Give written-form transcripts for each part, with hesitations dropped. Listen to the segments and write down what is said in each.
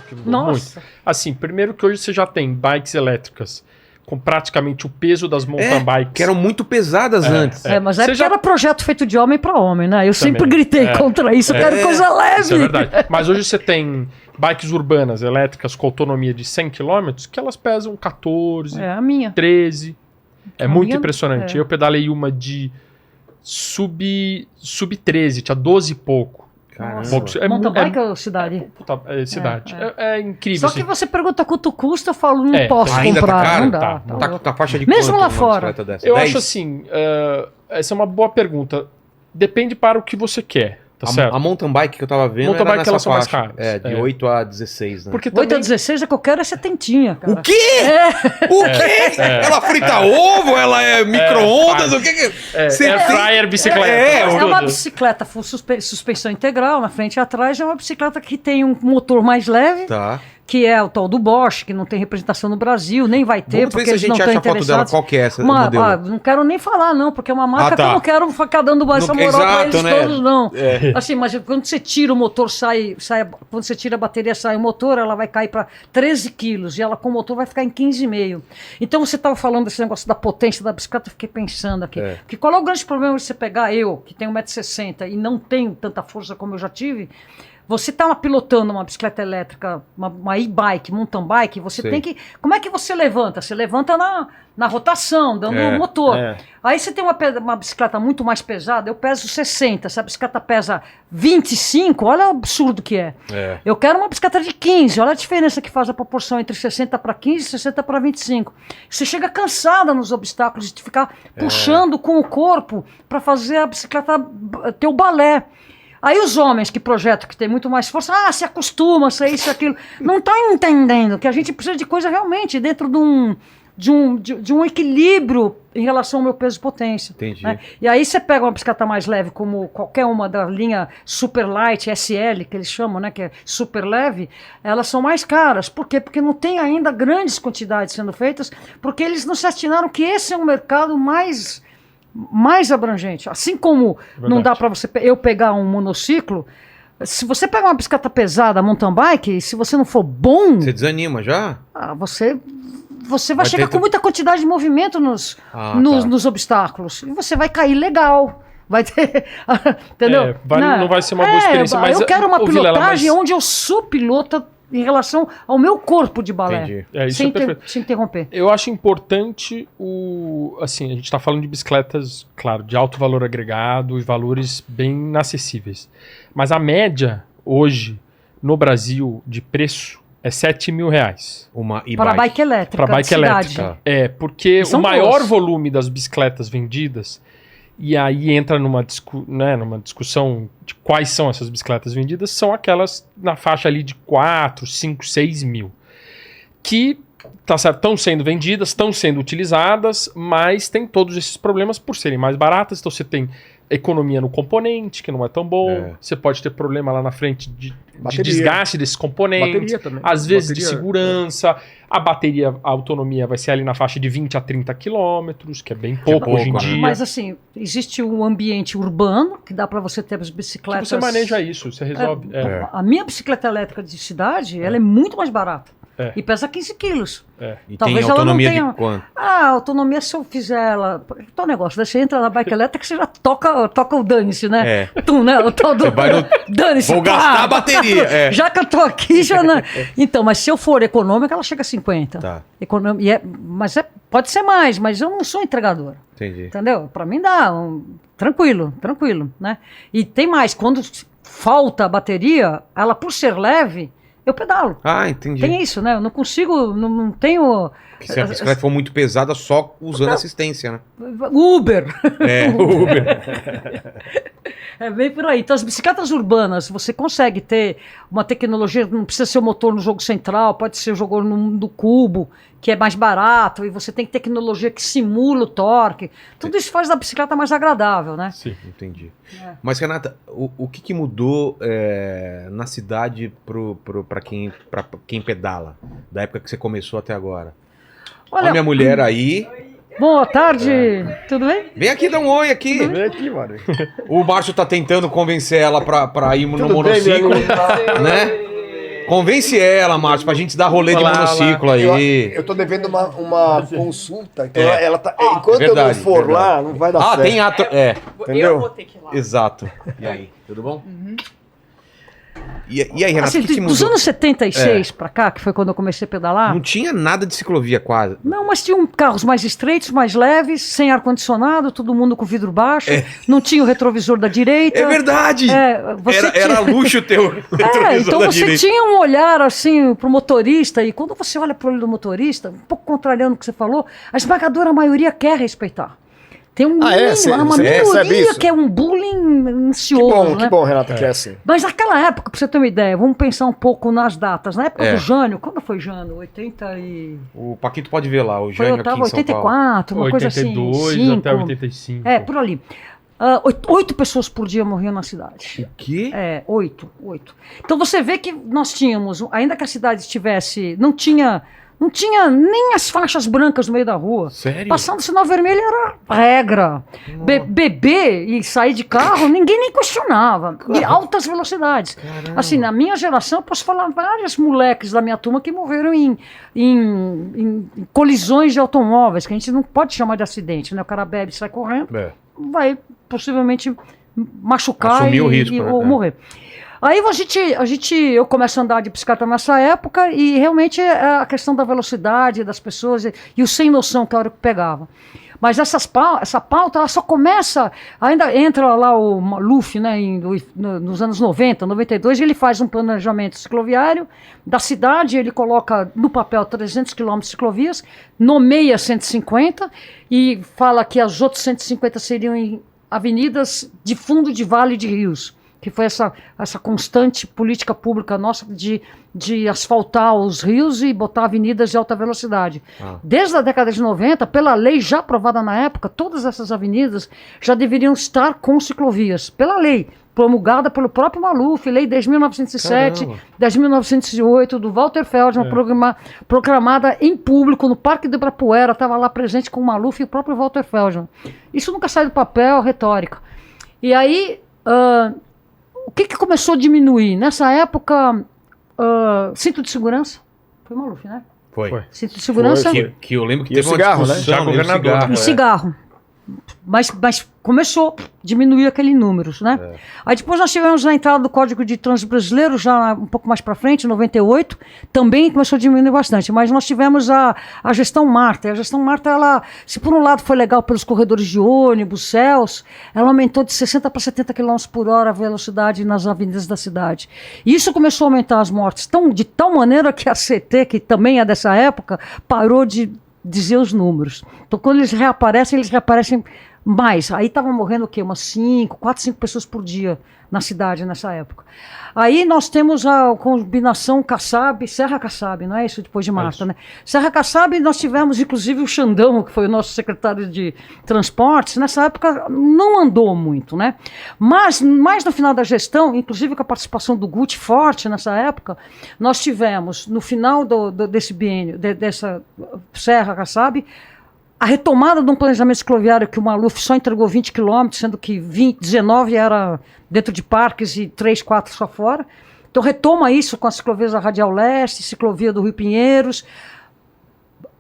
que mudou Nossa. muito. Assim, primeiro que hoje você já tem bikes elétricas com praticamente o peso das mountain bikes. Que eram muito pesadas antes. Mas Você era projeto feito de homem para homem, né? Eu sempre Também. gritei contra isso, eu quero coisa leve. Isso é verdade. Mas hoje você tem bikes urbanas elétricas com autonomia de 100 km que elas pesam 14, É a minha. 13. É A muito minha- impressionante. é. Eu pedalei uma de sub 13, tinha 12 e pouco. Caramba. Poucos. Mountain bike ou cidade? Puta, cidade. É, É incrível. Só assim. que você pergunta quanto custa, eu falo, não posso Ainda tá comprar. caro? Não dá. Tá. Tá faixa de Mesmo quanto lá uma fora. bicicleta dessa? Eu 10? acho assim, essa é uma boa pergunta. Depende para o que você quer, tá certo? A mountain bike que eu tava vendo Mountain era bike, nessa elas são mais faixa. caras. De É. 8 a 16, né? Porque 8 a também... 16 é que eu quero é setentinha, cara. O quê? O quê? Ela frita ovo? Ela é micro-ondas? O que que... Air fryer, bicicleta. É uma tudo. bicicleta full suspensão integral, na frente e atrás. É uma bicicleta que tem um motor mais leve, Tá. que é o tal do Bosch, que não tem representação no Brasil, nem vai ter, Vamos ver porque se a eles não gente estão acha a foto dela. interessados. Qual que é essa modelo? Não quero nem falar, não, porque é uma marca Ah, tá. que eu não quero ficar dando essa Não- moral pra exato, eles né? todos, não. Assim, mas quando você tira o motor, quando você tira a bateria, sai o motor, ela vai cair para 13 quilos, e ela com o motor vai ficar em 15,5. Então você estava falando desse negócio da potência da bicicleta, eu fiquei pensando aqui. Que qual é o grande problema de você pegar eu, que tenho 1,60 m e não tenho tanta força como eu já tive? Você está pilotando uma bicicleta elétrica, uma e-bike, mountain bike, você Sei. tem que... Como é que você levanta? Você levanta na rotação, dando o motor. Aí você tem uma bicicleta muito mais pesada, eu peso 60, se a bicicleta pesa 25, olha o absurdo que é. Eu quero uma bicicleta de 15, olha a diferença que faz a proporção entre 60 para 15 e 60 para 25. Você chega cansada nos obstáculos de ficar puxando com o corpo para fazer a bicicleta ter o balé. Aí os homens que projetam, que tem muito mais força, se acostuma, isso, aquilo. Não estão entendendo que a gente precisa de coisa realmente dentro de um equilíbrio em relação ao meu peso e potência. Entendi. Né? E aí você pega uma bicicleta mais leve, como qualquer uma da linha Super Light, SL, que eles chamam, né, que é super leve, elas são mais caras. Por quê? Porque não tem ainda grandes quantidades sendo feitas, porque eles não se atinaram que esse é um mercado mais abrangente. Assim como não dá para eu pegar um monociclo, se você pegar uma bicicleta pesada, mountain bike, se você não for bom, Você desanima já? você vai chegar com muita quantidade de movimento nos obstáculos. E você vai cair legal. Vai ter. Entendeu? Não vai ser uma boa experiência. Mas eu quero uma Vilela, pilotagem onde eu sou pilota em relação ao meu corpo de balé. Entendi. Isso é perfeito. Sem interromper. Eu acho importante assim, a gente está falando de bicicletas, claro, de alto valor agregado e valores bem inacessíveis. Mas a média hoje no Brasil de preço é R$7.000. Uma e-bike. Para bike elétrica. Para bike cidade. elétrica. Porque São o maior boas. volume das bicicletas vendidas, e aí entra numa discussão de quais são essas bicicletas vendidas, são aquelas na faixa ali de 4, 5, 6 mil. Que tá certo, estão sendo vendidas, estão sendo utilizadas, mas tem todos esses problemas por serem mais baratas. Então você tem economia no componente, que não é tão bom. Você pode ter problema lá na frente de desgaste desses componentes. Bateria também. Às vezes de Bateria, segurança. A bateria, a autonomia vai ser ali na faixa de 20 a 30 quilômetros, que é bem pouco hoje em dia. Mas assim, existe um ambiente urbano que dá para você ter as bicicletas. Que você maneja isso, você resolve. A minha bicicleta elétrica de cidade, ela é muito mais barata. E pesa 15 quilos. E Talvez tem autonomia ela não tenha... de quanto? A autonomia, se eu fizer ela... Então, negócio, daí você entra na bike elétrica, você já toca o dane-se, né? Né? O tal do... Dane-se. Vou gastar a bateria. Já que eu tô aqui, já não... Então, mas se eu for econômica, ela chega a 50. Tá. Mas pode ser mais, mas eu não sou entregadora. Entendi. Entendeu? Para mim dá. Tranquilo, né? E tem mais, quando falta a bateria, ela por ser leve, eu pedalo. Entendi. Tem isso, né? Eu não consigo, não tenho... Porque se a bicicleta for muito pesada, só usando assistência, né? Uber. Uber. É bem por aí. Então, as bicicletas urbanas, você consegue ter uma tecnologia, não precisa ser o motor no jogo central, pode ser o jogo no cubo, que é mais barato, e você tem tecnologia que simula o torque. Tudo isso faz da bicicleta mais agradável, né? Sim, entendi. Mas, Renata, o que mudou na cidade pra quem pedala, da época que você começou até agora? Olha a minha mulher aí. Boa tarde, tudo bem? Vem aqui, dá um oi aqui. Vem aqui, mano. O Márcio tá tentando convencer ela pra ir no monociclo, né? Convence ela, Márcio, pra gente dar rolê de monociclo aí. Eu tô devendo uma consulta, então ela tá. Enquanto eu não for lá, não vai dar certo. Tem ato. Entendeu? Eu vou ter que ir lá. Exato. E aí, tudo bom? E aí, Renato, Assim, o que mudou? dos anos 76 pra cá, que foi quando eu comecei a pedalar. Não tinha nada de ciclovia quase. Não, mas tinham carros mais estreitos, mais leves, sem ar-condicionado, todo mundo com vidro baixo. Não tinha o retrovisor da direita. É verdade! Era luxo ter o retrovisor então da você direita. tinha um olhar assim pro motorista, e quando você olha pro olho do motorista, um pouco contrariando o que você falou, a esmagadora maioria quer respeitar. Tem uma minoria que é um bullying ansioso. Que bom, Renato, que é assim. Mas naquela época, pra você ter uma ideia, vamos pensar um pouco nas datas. Na época do Jânio, quando foi Jânio? 80 e... O Paquito pode ver lá, o Jânio aqui em São 84, Paulo. uma coisa assim. 82 até 85. Por ali. 8 pessoas por dia morriam na cidade. O quê? 8. Então você vê que nós tínhamos, ainda que a cidade estivesse... Não tinha nem as faixas brancas no meio da rua. Sério? Passando sinal vermelho era regra. Beber e sair de carro, ninguém nem questionava. E altas velocidades. Caramba. Assim, na minha geração, eu posso falar vários moleques da minha turma que morreram em colisões de automóveis, que a gente não pode chamar de acidente, né? O cara bebe e sai correndo, vai possivelmente machucar Assumir o risco, ou morrer. Aí eu começo a andar de bicicleta nessa época e realmente a questão da velocidade das pessoas e o sem noção que a hora que pegava. Mas essa pauta ela só começa, ainda entra lá o Maluf, né, nos anos 90, 92, ele faz um planejamento cicloviário da cidade, ele coloca no papel 300 quilômetros de ciclovias, nomeia 150 e fala que as outras 150 seriam em avenidas de fundo de vale de rios, que foi essa constante política pública nossa de asfaltar os rios e botar avenidas de alta velocidade. Desde a década de 90, pela lei já aprovada na época, todas essas avenidas já deveriam estar com ciclovias, pela lei, promulgada pelo próprio Maluf, lei 10.907, 10.908, do Walter Feldman, proclamada em público no Parque do Ibirapuera, estava lá presente com o Maluf e o próprio Walter Feldman. Isso nunca sai do papel, retórica. E aí... o que começou a diminuir? Nessa época, cinto de segurança. Foi Maluf, né? Foi. Cinto de segurança. Que eu lembro que E teve o cigarro, uma discussão, né? Já governador. E cigarro. Mas começou a diminuir aqueles números, né? Aí depois nós tivemos a entrada do Código de Trânsito Brasileiro, já um pouco mais para frente, em 98, também começou a diminuir bastante, mas nós tivemos a gestão Marta, e a gestão Marta, ela, se por um lado foi legal pelos corredores de ônibus, céus, ela aumentou de 60 para 70 km por hora a velocidade nas avenidas da cidade. E isso começou a aumentar as mortes, de tal maneira que a CT, que também é dessa época, parou de dizer os números. Então, quando eles reaparecem mais. Aí estavam morrendo o quê? Umas 4, 5 pessoas por dia na cidade nessa época. Aí nós temos a combinação Kassab, Serra Kassab, não é isso? Depois de Marta, né? Serra Kassab, nós tivemos inclusive o Xandão, que foi o nosso secretário de transportes, nessa época não andou muito, né? Mas no final da gestão, inclusive com a participação do Guti forte nessa época, nós tivemos, no final desse biênio, dessa Serra Kassab, a retomada de um planejamento cicloviário que o Maluf só entregou 20 quilômetros, sendo que 19 era dentro de parques e 3, 4 só fora. Então retoma isso com as ciclovias da Radial Leste, ciclovia do Rio Pinheiros,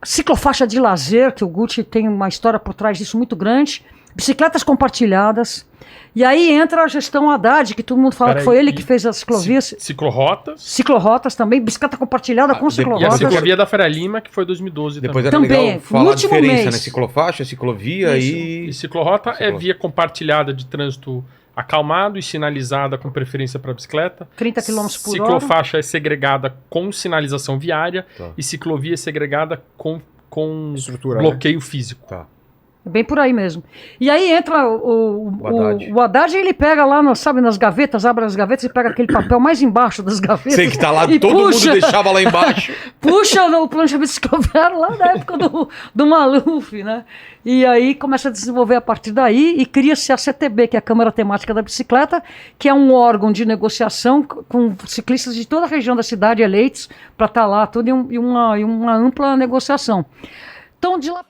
ciclofaixa de lazer, que o Guti tem uma história por trás disso muito grande, bicicletas compartilhadas. E aí entra a gestão Haddad, que todo mundo fala que foi ele que fez as ciclovias. Ciclorotas. Ciclorotas também, bicicleta compartilhada com ciclorotas. E a ciclovia da Faria Lima, que foi 2012 depois também. Era legal falar a diferença, mês. né? Ciclofaixa, ciclovia E ciclorota é via compartilhada de trânsito acalmado e sinalizada com preferência para bicicleta. 30 km por hora. Ciclofaixa é segregada com sinalização viária e ciclovia é segregada com bloqueio físico. Bem por aí mesmo. E aí entra o Haddad, ele pega lá, nas gavetas, abre as gavetas e pega aquele papel mais embaixo das gavetas. Sei que tá lá, todo mundo deixava lá embaixo. Puxa no planejamento cicloviário lá da época do Maluf, né? E aí começa a desenvolver a partir daí e cria-se a CTB, que é a Câmara Temática da Bicicleta, que é um órgão de negociação com ciclistas de toda a região da cidade eleitos para estar lá, tudo em uma ampla negociação. Então, de lá